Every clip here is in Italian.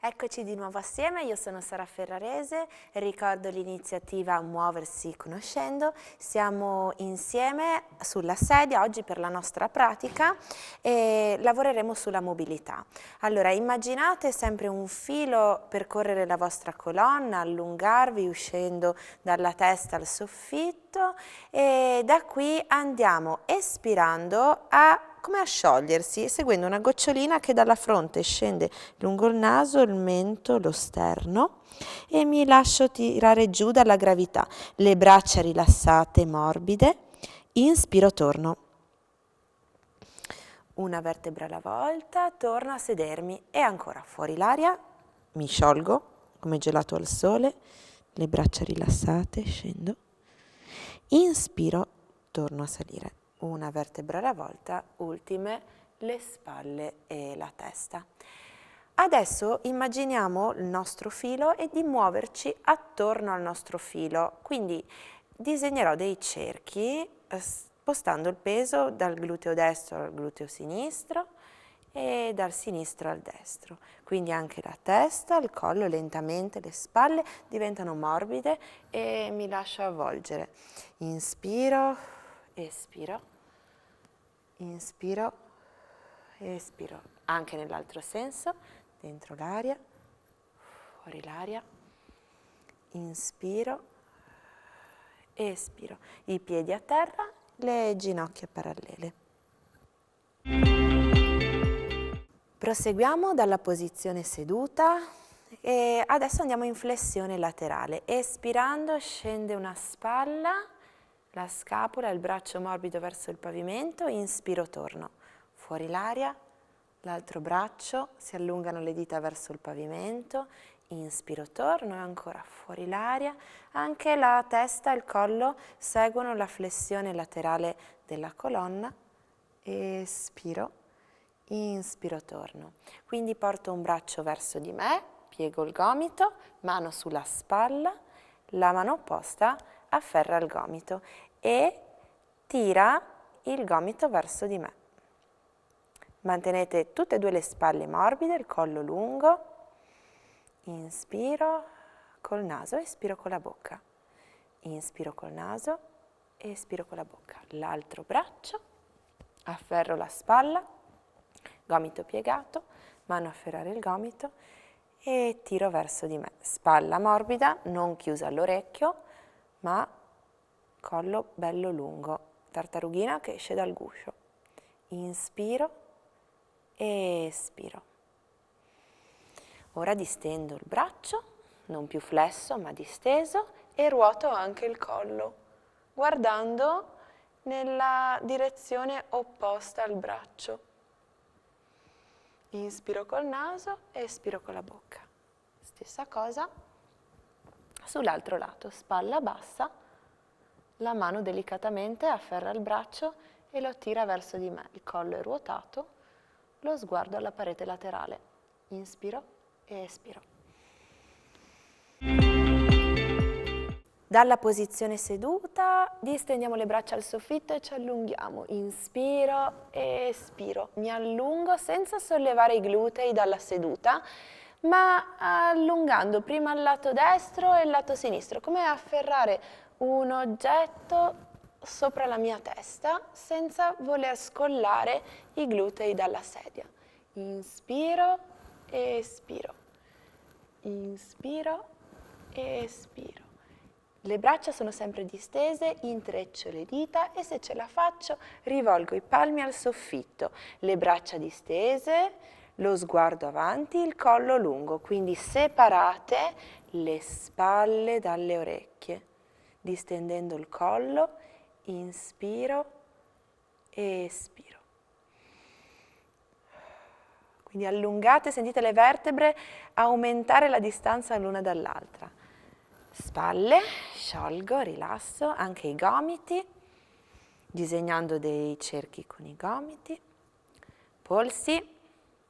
Eccoci di nuovo assieme, io sono Sara Ferrarese, ricordo l'iniziativa Muoversi Conoscendo, siamo insieme sulla sedia oggi per la nostra pratica e lavoreremo sulla mobilità. Allora immaginate sempre un filo percorrere la vostra colonna, allungarvi uscendo dalla testa al soffitto e da qui andiamo espirando come a sciogliersi, seguendo una gocciolina che dalla fronte scende lungo il naso, il mento, lo sterno e mi lascio tirare giù dalla gravità, le braccia rilassate, morbide, inspiro, torno. Una vertebra alla volta, torno a sedermi e ancora fuori l'aria, mi sciolgo come gelato al sole, le braccia rilassate, scendo, inspiro, torno a salire. Una vertebra alla volta, ultime, le spalle e la testa. Adesso immaginiamo il nostro filo e di muoverci attorno al nostro filo, quindi disegnerò dei cerchi spostando il peso dal gluteo destro al gluteo sinistro e dal sinistro al destro. Quindi anche la testa, il collo, lentamente le spalle diventano morbide e mi lascio avvolgere. Inspiro, espiro, inspiro, espiro. Anche nell'altro senso, dentro l'aria, fuori l'aria, inspiro, espiro. I piedi a terra, le ginocchia parallele. Proseguiamo dalla posizione seduta e adesso andiamo in flessione laterale. Espirando scende una spalla, la scapola, il braccio morbido verso il pavimento, inspiro, torno. Fuori l'aria, l'altro braccio, si allungano le dita verso il pavimento, inspiro, torno e ancora fuori l'aria. Anche la testa e il collo seguono la flessione laterale della colonna, espiro. Inspiro, torno. Quindi porto un braccio verso di me, piego il gomito, mano sulla spalla, la mano opposta afferra il gomito e tira il gomito verso di me. Mantenete tutte e due le spalle morbide, il collo lungo. Inspiro col naso, espiro con la bocca. Inspiro col naso, espiro con la bocca. L'altro braccio, afferro la spalla, gomito piegato, mano a afferrare il gomito e tiro verso di me. Spalla morbida, non chiusa all'orecchio, ma collo bello lungo. Tartarughina che esce dal guscio. Inspiro e espiro. Ora distendo il braccio, non più flesso ma disteso, e ruoto anche il collo, guardando nella direzione opposta al braccio. Inspiro col naso e espiro con la bocca. Stessa cosa sull'altro lato, spalla bassa, la mano delicatamente afferra il braccio e lo tira verso di me. Il collo è ruotato, lo sguardo alla parete laterale. Inspiro e espiro. Dalla posizione seduta distendiamo le braccia al soffitto e ci allunghiamo. Inspiro e espiro. Mi allungo senza sollevare i glutei dalla seduta, ma allungando prima il lato destro e il lato sinistro, come afferrare un oggetto sopra la mia testa senza voler scollare i glutei dalla sedia. Inspiro e espiro. Inspiro e espiro. Le braccia sono sempre distese, intreccio le dita e se ce la faccio rivolgo i palmi al soffitto. Le braccia distese, lo sguardo avanti, il collo lungo, quindi separate le spalle dalle orecchie. Distendendo il collo, inspiro e espiro. Quindi allungate, sentite le vertebre aumentare la distanza l'una dall'altra. Spalle, sciolgo, rilasso, anche i gomiti, disegnando dei cerchi con i gomiti. Polsi,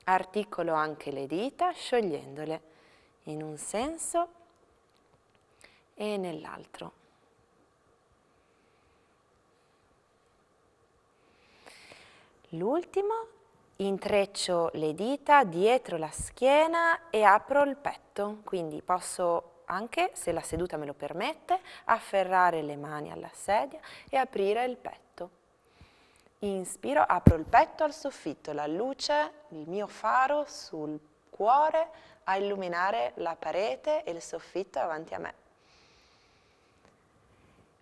articolo anche le dita, sciogliendole in un senso e nell'altro. L'ultimo, Intreccio le dita dietro la schiena e apro il petto, quindi posso anche, se la seduta me lo permette, afferrare le mani alla sedia e aprire il petto. Inspiro, apro il petto al soffitto, la luce, il mio faro sul cuore a illuminare la parete e il soffitto avanti a me.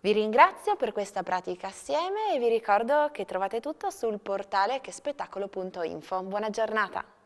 Vi ringrazio per questa pratica assieme e vi ricordo che trovate tutto sul portale chespettacolo.info. Buona giornata!